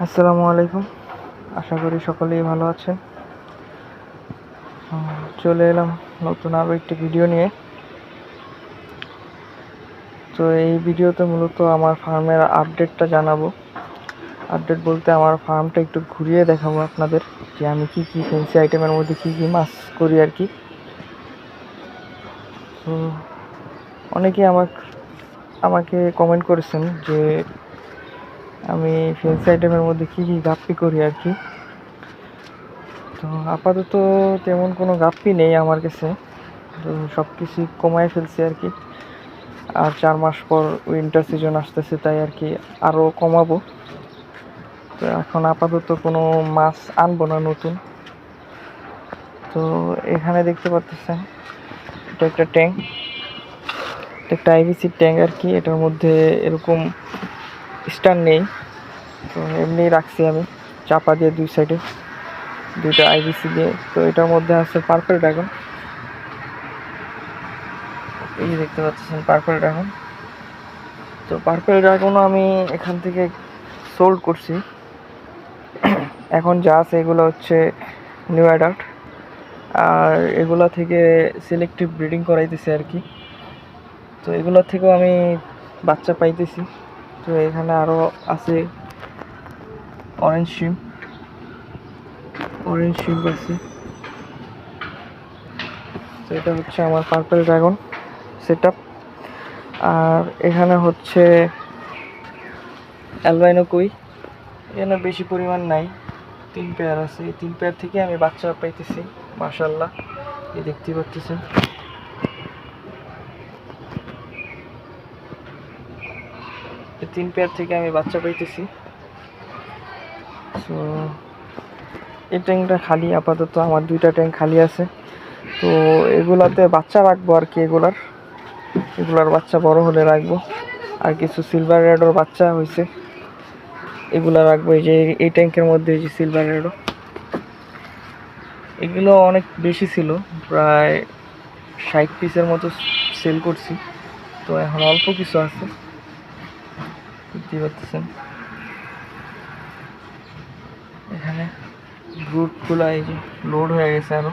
আসসালামু আলাইকুম। আশা করি সকলেই ভালো আছেন। চলে এলাম নতুন আরও একটি ভিডিও নিয়ে। তো এই ভিডিওতে মূলত আমার ফার্মের আপডেটটা জানাবো। আপডেট বলতে আমার ফার্মটা একটু ঘুরিয়ে দেখাবো আপনাদের, যে আমি কি কি ফেন্সি আইটেমের মধ্যে কি কি মাছ করি আর কি। তো অনেকেই আমাকে কমেন্ট করেছেন যে আমি ফেন্সি আইটেমের মধ্যে কি কি গাপ্পি করি আর কি। তো আপাতত তেমন কোনো গাপ্পি নেই আমার কাছে, তো সব কিছুই কমায় ফেলছি আর কি। আর 4 মাস পর উইন্টার সিজন আসতেছে, তাই আর কি আরও কমাবো। তো এখন আপাতত কোনো মাছ আনবো না নতুন। তো এখানে দেখতে পাচ্ছেন এটা একটা ট্যাঙ্ক, একটা আইভিসির ট্যাঙ্ক আর কি। এটার মধ্যে এরকম স্টার নেই, তো এমনি রাখছি আমি চাপা দিয়ে দুই সাইডে দুইটা আইভিসি দিয়ে। তো এটার মধ্যে আছে পার্পল ড্রাগন, এই যে দেখতে পাচ্ছেন পার্পল ড্রাগন। তো পার্পল ড্রাগনও আমি এখান থেকে সোল্ড করছি। এখন যা আছে এগুলো হচ্ছে নিউ অ্যাডাল্ট, আর এগুলো থেকে সিলেক্টিভ ব্রিডিং করাইতেছি আর কি। তো এগুলো থেকেও আমি বাচ্চা পাইতেছি। তো এখানে আরও আছে অরেঞ্জ শিম্প আছে। তো এটা হচ্ছে আমার পার্পল ড্রাগন সেট আপ। আর এখানে হচ্ছে অ্যালবাইনো কই, এখানে বেশি পরিমাণ নাই, 3 পেয়ার আছে। এই 3 পেয়ার থেকে আমি বাচ্চা পাইতেছি মাশাআল্লাহ, এই দেখতে পাচ্ছেন। এই 3 পেয়ার থেকে আমি বাচ্চা পাইতেছি। সো এই ট্যাঙ্কটা খালি, আপাতত আমার 2টা ট্যাঙ্ক খালি আছে। তো এগুলাতে বাচ্চা রাখবো আর কি। এগুলার বাচ্চা বড় হলে রাখবো। আর কিছু সিলভার রেডোর বাচ্চা হয়েছে, এগুলা রাখবো। এই যে এই ট্যাঙ্কের মধ্যে এই যে সিলভার রেডো, এগুলো অনেক বেশি ছিল, প্রায় 60 পিসের মতো সেল করছি। তো এখন অল্প কিছু আছে, বুঝতে পারতেছেন। এখানে ব্রুটগুলো এই যে লোড হয়ে গেছে আরও।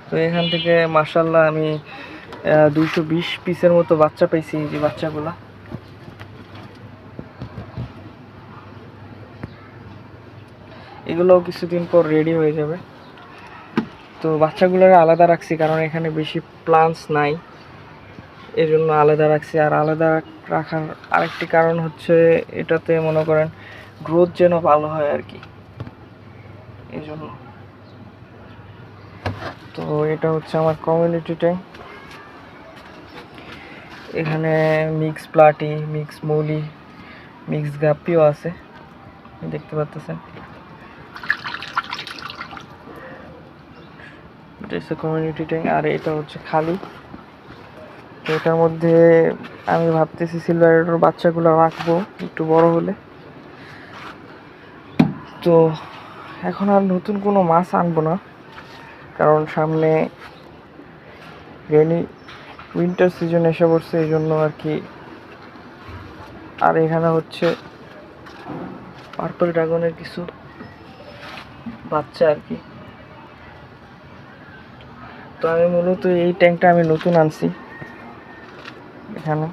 তো এখান থেকে মাশাআল্লাহ আমি 220 পিসের মতো বাচ্চা পাইছি। এই যে বাচ্চাগুলা, এগুলোও কিছুদিন পর রেডি হয়ে যাবে। তো বাচ্চাগুলোর আলাদা রাখছি, কারণ এখানে বেশি প্লান্টস নাই, এই জন্য আলাদা রাখছি। আর আলাদা রাখার আরেকটি কারণ হচ্ছে এটাতে মনে করেন গ্রোথ যেন ভালো হয় আর কি, এই জন্য। তো এটা হচ্ছে আমার কমিউনিটি ট্যাঙ্ক। এখানে মিক্স প্লাটি, মিক্স মৌলি, মিক্স গাপ্পিও আছে, দেখতে পাচ্ছেন। এটা হচ্ছে কমিউনিটি ট্যাঙ্ক, আর এটা হচ্ছে খালি। তো এটার মধ্যে আমি ভাবতেছি সিলভার রেডোর বাচ্চাগুলো রাখবো একটু বড় হলে। তো এখন আর নতুন কোনো মাছ আনবো না, কারণ সামনে উইন্টার সিজন এসে পড়ছে, এই জন্য আর কি। আর এখানে হচ্ছে পার্পল ড্রাগনের কিছু বাচ্চা আর কি। তো আমি মূলত এই ট্যাঙ্কটা আমি নতুন আনছি। এখানে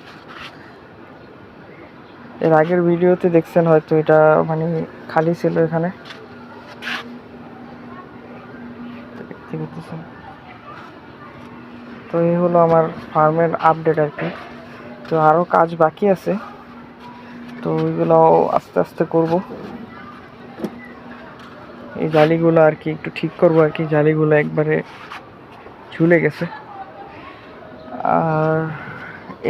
এর আগের ভিডিওতে দেখছেন হয়তো, এটা মানে খালি ছিল এখানে, দেখতে পাচ্ছেন। তো এই হলো আমার ফার্মের আপডেট আর কি। তো আরও কাজ বাকি আছে, তো ওইগুলো আস্তে আস্তে করব। এই জালিগুলো আর কি একটু ঠিক করবো আর কি, জালিগুলো একবারে ঝুলে গেছে। আর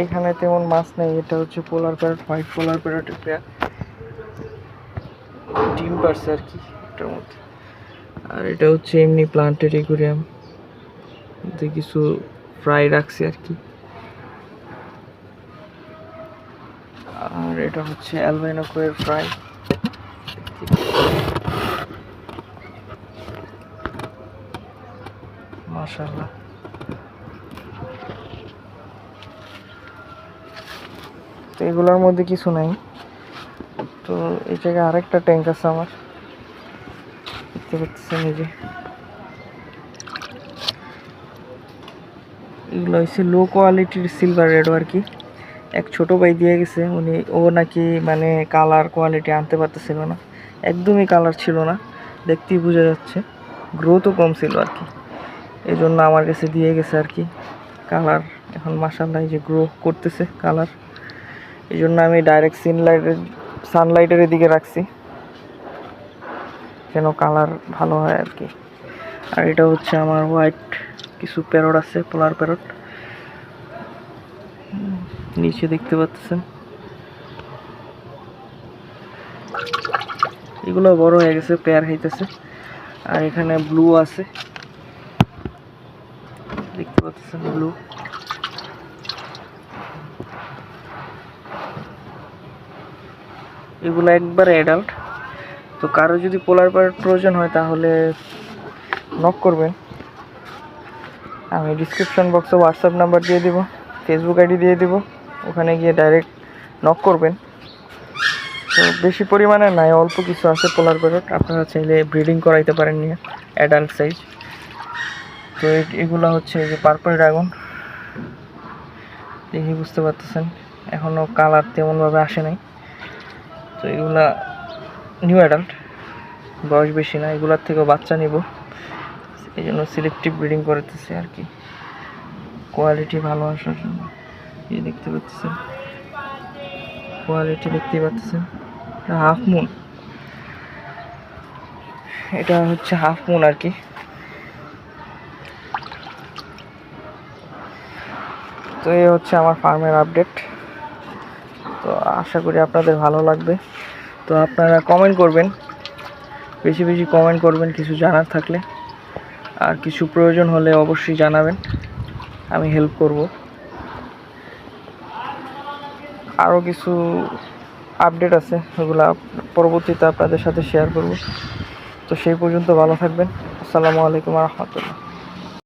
এখানে তেমন মাছ নেই। এটা হচ্ছে পোলার প্যারট, হোয়াইট পোলার প্যারটের পেয়ার, ডিম পারছে আর কি এটার মধ্যে। আর এটা হচ্ছে এমনি প্লান্টেড অ্যাকুয়ারিয়াম, কিছু ফ্রাই রাখছি আর কি। আর এটা হচ্ছে অ্যালবাইনো কোয়ের ফ্রাই, মাশাআল্লাহ। তো এগুলোর মধ্যে কিছু নাই। তো এই জায়গায় আরেকটা ট্যাঙ্ক আছে আমার, দেখতে পাচ্ছেন এই যে এগুলো হচ্ছে লো কোয়ালিটির সিলভার রেডও আর কি। এক ছোট ভাই দিয়ে গেছে, ও নাকি মানে কালার কোয়ালিটি আনতে পারতেছিল না, একদমই কালার ছিল না, দেখতেই বোঝা যাচ্ছে, গ্রোথও কম ছিল আর কি। এই জন্য আমার কাছে দিয়ে গেছে আর কি। কালার এখন মাশাআল্লাহ এই যে গ্রো করতেছে কালার, এই জন্য আমি ডাইরেক্ট সানলাইটের দিকে রাখছি যেন কালার ভালো হয় আর কি। আর এটা হচ্ছে আমার হোয়াইট কিছু প্যারট আছে, পোলার প্যারট, নিচে দেখতে পাচ্ছেন এগুলো বড় হয়ে গেছে, পেয়ার হইতেছে। আর এখানে ব্লু আছে, দেখতে পাচ্ছেন ব্লু। এগুলো একবারে অ্যাডাল্ট। তো কারো যদি পোলার প্যারট প্রয়োজন হয় তাহলে নক করবেন। আমি ডিসক্রিপশন বক্সে হোয়াটসঅ্যাপ নাম্বার দিয়ে দিব, ফেসবুক আইডি দিয়ে দিব, ওখানে গিয়ে ডাইরেক্ট নক করবেন। তো বেশি পরিমাণে নাই, অল্প কিছু আছে পোলার প্যারট, আপনারা চাইলে ব্রিডিং করাইতে পারেন নিয়ে, অ্যাডাল্ট সাইজ। তো এগুলো হচ্ছে এই যে পার্পল ড্রাগন, দেখি বুঝতে পারতেছেন এখনও কালার তেমনভাবে আসে নাই। তো এগুলা নিউ অ্যাডাল্ট, বয়স বেশি না, এগুলার থেকেও বাচ্চা নিব, এই জন্য সিলেক্টিভ ব্রিডিং করতেছে আর কি, কোয়ালিটি ভালো আসার জন্য। এই দেখতে পাচ্ছেন কোয়ালিটি, দেখতেই পাচ্ছেন হাফ মুন, এটা হচ্ছে হাফ মুন আর কি। তো এই হচ্ছে আমার ফার্মের আপডেট। তো আশা করি আপনাদের ভালো লাগবে। তো আপনারা কমেন্ট করবেন, বেশি বেশি কমেন্ট করবেন কিছু জানার থাকলে, আর কিছু প্রয়োজন হলে অবশ্যই জানাবেন, আমি হেল্প করব। আরও কিছু আপডেট আছে, ওগুলো পরবর্তীতে আপনাদের সাথে শেয়ার করব। তো সেই পর্যন্ত ভালো থাকবেন। আসসালামু আলাইকুম ওয়া রাহমাতুল্লাহ।